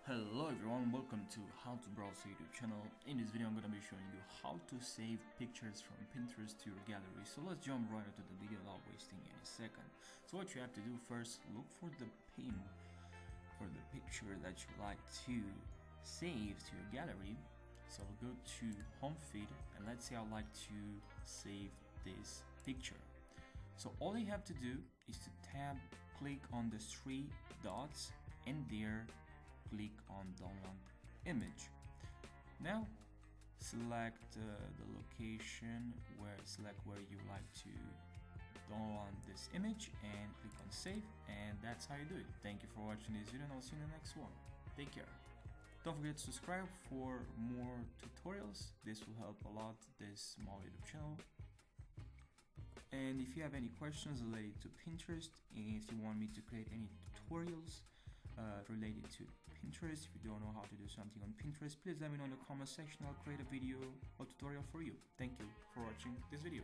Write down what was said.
Hello everyone, welcome to How to Browse YouTube channel. In this video I'm going to be showing you how to save pictures from Pinterest to your gallery. So let's jump right into the video without wasting any second. So what you have to do first, look for the pin for the picture that you like to save to your gallery. So we'll go to home feed and let's say I'd like to save this picture. So all you have to do is to click on the three dots and there click on download image. Now select the location select where you like to download this image and click on save, and that's how you do it. Thank you for watching this video and I'll see you in the next one. Take care. Don't forget to subscribe for more tutorials. This will help a lot this small YouTube channel. And if you have any questions related to Pinterest, and if you want me to create any tutorials related to Pinterest, if you don't know how to do something on Pinterest, please let me know in the comment section. I'll create a video or tutorial for you. Thank you for watching this video.